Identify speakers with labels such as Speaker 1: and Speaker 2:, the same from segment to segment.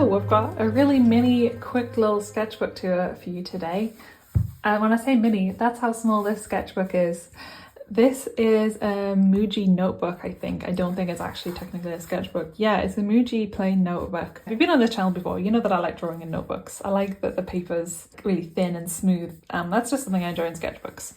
Speaker 1: So we've got a really mini, quick little sketchbook tour for you today. And when I say mini, that's how small this sketchbook is. This is a Muji notebook, I think. I don't think it's actually technically a sketchbook. Yeah, it's a Muji plain notebook. If you've been on this channel before, you know that I like drawing in notebooks. I like that the paper's really thin and smooth. That's just something I enjoy in sketchbooks.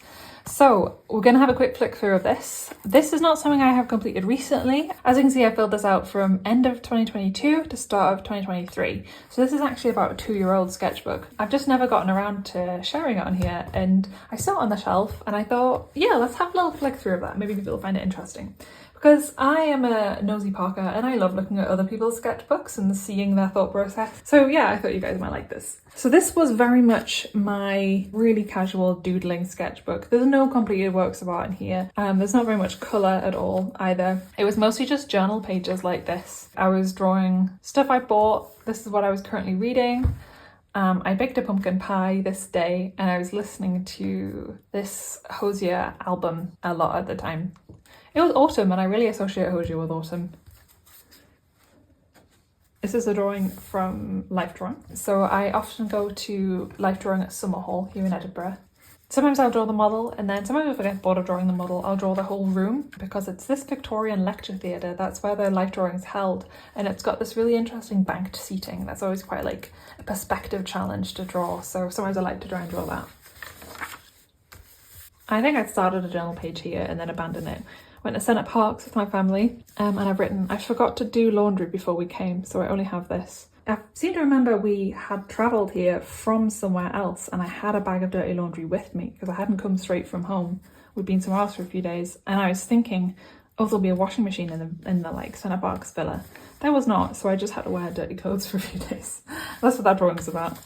Speaker 1: So we're going to have a quick flick through of this. This is not something I have completed recently. As you can see, I filled this out from end of 2022 to start of 2023. So this is actually about a 2-year-old sketchbook. I've just never gotten around to sharing it on here, and I saw it on the shelf and I thought, yeah, let's have a little flick through of that. Maybe people will find it interesting. Because I am a nosy Parker and I love looking at other people's sketchbooks and seeing their thought process. So yeah, I thought you guys might like this. So this was very much my really casual doodling sketchbook. There's no completed works of art in here. There's not very much colour at all either. It was mostly just journal pages like this. I was drawing stuff I bought. This is what I was currently reading. I baked a pumpkin pie this day and I was listening to this Hosier album a lot at the time. It was autumn and I really associate Hosier with autumn. This is a drawing from Life Drawing. So I often go to Life Drawing at Summer Hall here in Edinburgh. Sometimes I'll draw the model, and then sometimes if I get bored of drawing the model, I'll draw the whole room, because it's this Victorian lecture theatre. That's where the Life Drawing's held, and it's got this really interesting banked seating. That's always quite like a perspective challenge to draw. So sometimes I like to try and draw that. I think I started a journal page here and then abandoned it. Went to Senate Parks with my family, and I've written, I forgot to do laundry before we came, so I only have this. I seem to remember we had travelled here from somewhere else and I had a bag of dirty laundry with me because I hadn't come straight from home. We'd been somewhere else for a few days, and I was thinking, oh, there'll be a washing machine in the like Senate Parks villa. There was not, so I just had to wear dirty clothes for a few days. That's what that drawing's about.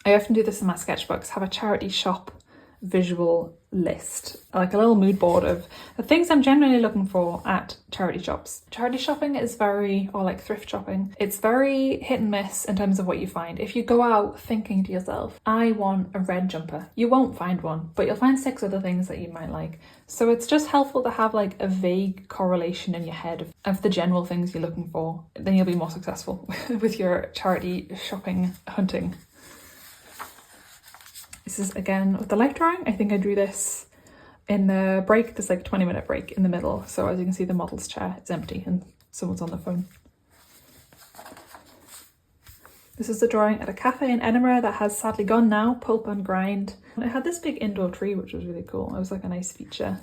Speaker 1: I often do this in my sketchbooks, have a charity shop visual list, like a little mood board of the things I'm generally looking for at charity shops. Charity shopping is very, or like thrift shopping, it's very hit and miss in terms of what you find. If you go out thinking to yourself, I want a red jumper, you won't find one, but you'll find 6 other things that you might like. So it's just helpful to have like a vague correlation in your head of the general things you're looking for. Then you'll be more successful with your charity shopping hunting. This is again with the Life Drawing. I think I drew this in the break. There's like a 20-minute break in the middle. So as you can see, the model's chair is empty and someone's on the phone. This is the drawing at a cafe in Edinburgh that has sadly gone now, Pulp and Grind. And it had this big indoor tree, which was really cool. It was like a nice feature.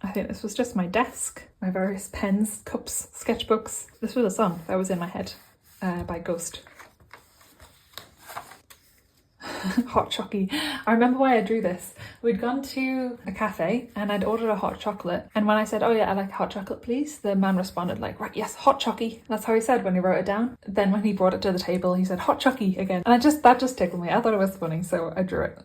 Speaker 1: I think this was just my desk, my various pens, cups, sketchbooks. This was a song that was in my head by Ghost. Hot chocky. I remember why I drew this. We'd gone to a cafe and I'd ordered a hot chocolate, and when I said, oh yeah, I like hot chocolate please, the man responded like, right, yes, hot chocky. That's how he said when he wrote it down. Then when he brought it to the table, he said hot chocky again, and that just tickled me. I thought it was funny, so I drew it.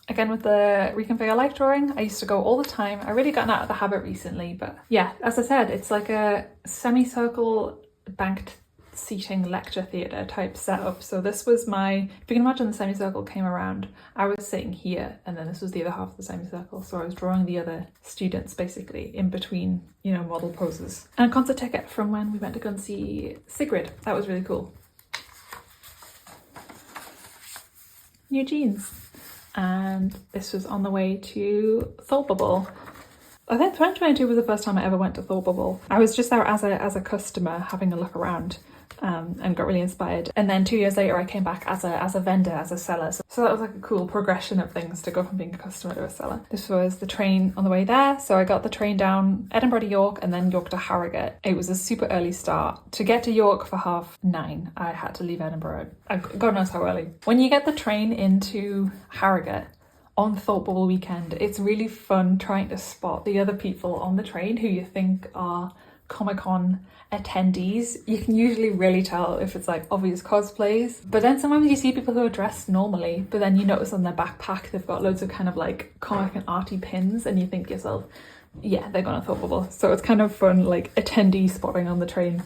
Speaker 1: Again with the Reconfigure Life Drawing, I used to go all the time. I really gotten out of the habit recently, but yeah, as I said, it's like a semicircle banked seating lecture theatre type setup. So this was my, if you can imagine the semicircle came around, I was sitting here and then this was the other half of the semicircle. So I was drawing the other students basically in between, you know, model poses. And a concert ticket from when we went to go and see Sigrid. That was really cool. New jeans. And this was on the way to Thought Bubble. I think 2022 was the first time I ever went to Thought Bubble. I was just there as a customer having a look around and got really inspired. And then 2 years later I came back as a vendor, as a seller. So that was like a cool progression of things to go from being a customer to a seller. This was the train on the way there. So I got the train down Edinburgh to York and then York to Harrogate. It was a super early start. To get to York for 9:30, I had to leave Edinburgh. God knows how early. When you get the train into Harrogate, on Thought Bubble weekend, it's really fun trying to spot the other people on the train who you think are Comic-Con attendees. You can usually really tell if it's like obvious cosplays, but then sometimes you see people who are dressed normally, but then you notice on their backpack they've got loads of kind of like comic and arty pins, and you think to yourself, yeah, they're gonna Thought Bubble. So it's kind of fun, like attendee spotting on the train.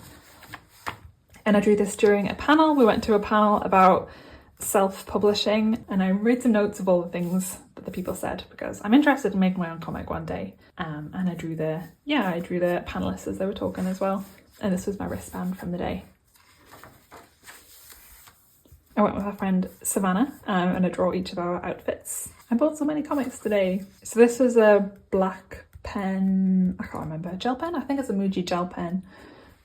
Speaker 1: And I drew this during a panel. We went to a panel about self-publishing and I made some notes of all the things the people said, because I'm interested in making my own comic one day. And I drew the panelists as they were talking as well. And this was my wristband from the day. I went with our friend Savannah and I draw each of our outfits. I bought so many comics today. So this was a black pen, I can't remember, gel pen? I think it's a Muji gel pen.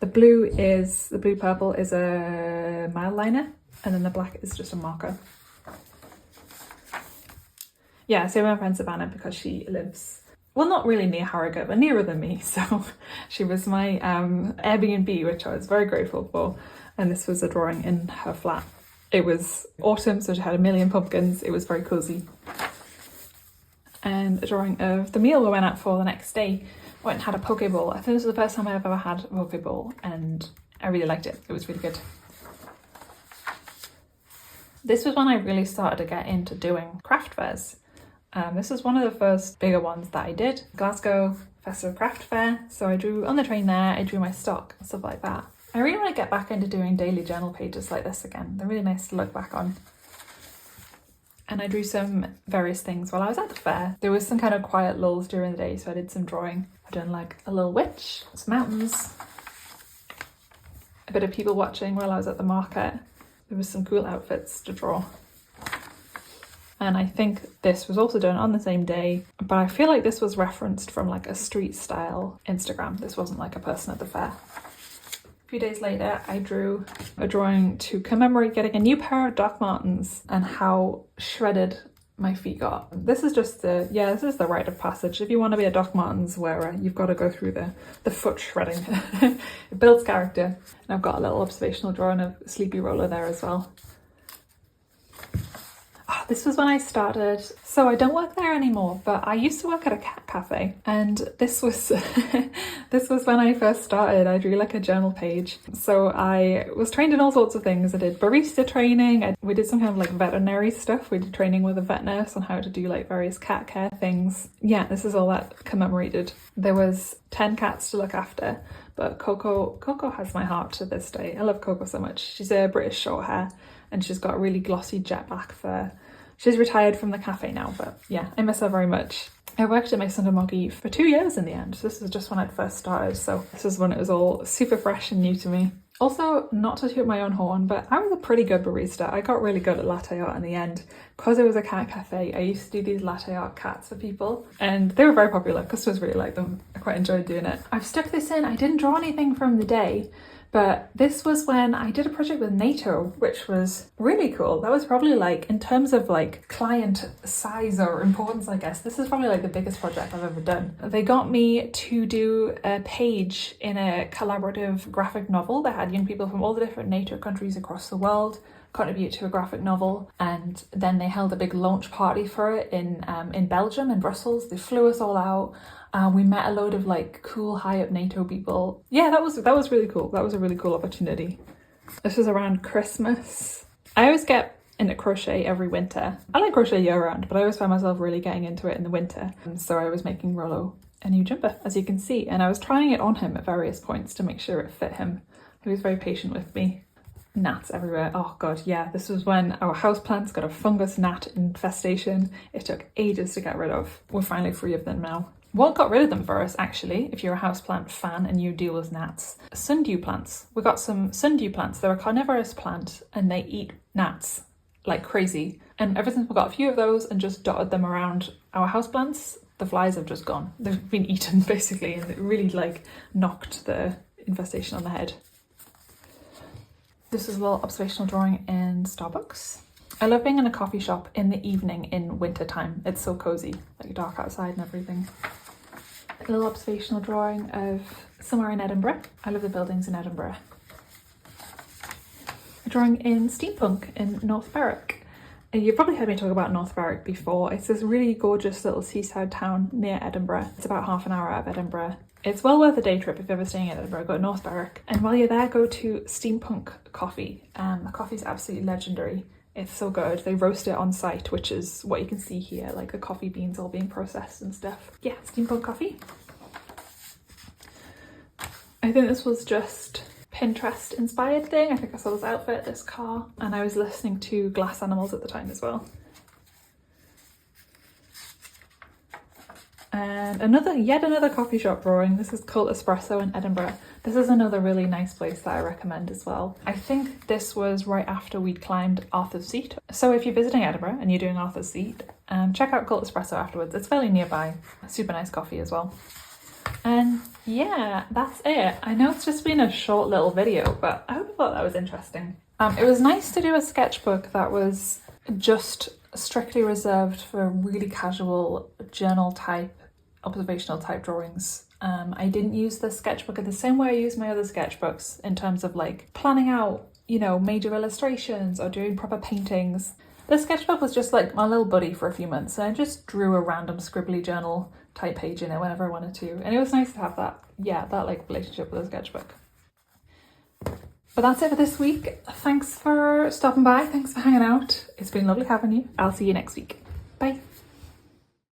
Speaker 1: The blue purple is a mildliner, and then the black is just a marker. Yeah, so my friend Savannah, because she lives, well, not really near Harrogate, but nearer than me. So she was my Airbnb, which I was very grateful for. And this was a drawing in her flat. It was autumn, so she had a million pumpkins. It was very cozy. And a drawing of the meal we went out for the next day. I went and had a poke bowl. I think this was the first time I've ever had a poke bowl, and I really liked it. It was really good. This was when I really started to get into doing craft fairs. This was one of the first bigger ones that I did. Glasgow Festival Craft Fair. So I drew on the train there, I drew my stock, stuff like that. I really want to get back into doing daily journal pages like this again. They're really nice to look back on. And I drew some various things while I was at the fair. There was some kind of quiet lulls during the day, so I did some drawing. I've done like a little witch, some mountains, a bit of people watching while I was at the market. There was some cool outfits to draw. And I think this was also done on the same day, but I feel like this was referenced from like a street style Instagram. This wasn't like a person at the fair. A few days later, I drew a drawing to commemorate getting a new pair of Doc Martens and how shredded my feet got. This is just this is the rite of passage. If you want to be a Doc Martens wearer, you've got to go through the foot shredding. It builds character. And I've got a little observational drawing of Sleepy Roller there as well. This was when I started, so I don't work there anymore, but I used to work at a cat cafe, and this was this was when I first started. I drew like a journal page. So I was trained in all sorts of things. I did barista training, we did some kind of like veterinary stuff. We did training with a vet nurse on how to do like various cat care things. Yeah, this is all that commemorated. There was 10 cats to look after, but Coco has my heart to this day. I love Coco so much. She's a British short hair and she's got really glossy jet black fur. She's retired from the cafe now, but yeah, I miss her very much. I worked at Mason & Moggy for 2 years in the end. So this was just when I'd first started, so this is when it was all super fresh and new to me. Also, not to toot my own horn, but I was a pretty good barista. I got really good at latte art in the end. Because it was a cat cafe, I used to do these latte art cats for people, and they were very popular. Customers really liked them. I quite enjoyed doing it. I've stuck this in. I didn't draw anything from the day, but this was when I did a project with NATO, which was really cool. That was probably like, in terms of like client size or importance, I guess, this is probably like the biggest project I've ever done. They got me to do a page in a collaborative graphic novel that had young people from all the different NATO countries across the world contribute to a graphic novel, and then they held a big launch party for it in Belgium, in Brussels. They flew us all out. We met a load of like cool high up NATO people. Yeah, that was really cool. That was a really cool opportunity. This was around Christmas. I always get into crochet every winter. I like crochet year round, but I always find myself really getting into it in the winter. And so I was making Rollo a new jumper, as you can see, and I was trying it on him at various points to make sure it fit him. He was very patient with me. Gnats everywhere. Oh god, yeah, this was when our houseplants got a fungus gnat infestation. It took ages to get rid of. We're finally free of them now. What got rid of them for us, actually, if you're a houseplant fan and you deal with gnats? Sundew plants. We got some sundew plants. They're a carnivorous plant and they eat gnats like crazy. And ever since we got a few of those and just dotted them around our houseplants, the flies have just gone. They've been eaten basically, and it really like knocked the infestation on the head. This is a little observational drawing in Starbucks. I love being in a coffee shop in the evening in winter time. It's so cozy, like dark outside and everything. A little observational drawing of somewhere in Edinburgh. I love the buildings in Edinburgh. A drawing in Steampunk in North Berwick. You've probably heard me talk about North Berwick before. It's this really gorgeous little seaside town near Edinburgh. It's about half an hour out of Edinburgh. It's well worth a day trip if you're ever staying in Edinburgh. Go to North Berwick. And while you're there, go to Steampunk Coffee. The coffee's absolutely legendary. It's so good. They roast it on site, which is what you can see here, like the coffee beans all being processed and stuff. Yeah, Steampunk Coffee. I think this was just Pinterest inspired thing. I think I saw this outfit, this car, and I was listening to Glass Animals at the time as well. And yet another coffee shop drawing. This is called Espresso in Edinburgh. This is another really nice place that I recommend as well. I think this was right after we'd climbed Arthur's Seat. So if you're visiting Edinburgh and you're doing Arthur's Seat, check out Cult Espresso afterwards. It's fairly nearby. Super nice coffee as well. And yeah, that's it. I know it's just been a short little video, but I hope you thought that was interesting. It was nice to do a sketchbook that was just strictly reserved for really casual journal type, observational type drawings. I didn't use the sketchbook in the same way I use my other sketchbooks in terms of like planning out, you know, major illustrations or doing proper paintings. The sketchbook was just like my little buddy for a few months, and I just drew a random scribbly journal type page in it whenever I wanted to, and it was nice to have that, that like relationship with a sketchbook. But that's it for this week. Thanks for stopping by, thanks for hanging out. It's been lovely having you. I'll see you next week. Bye.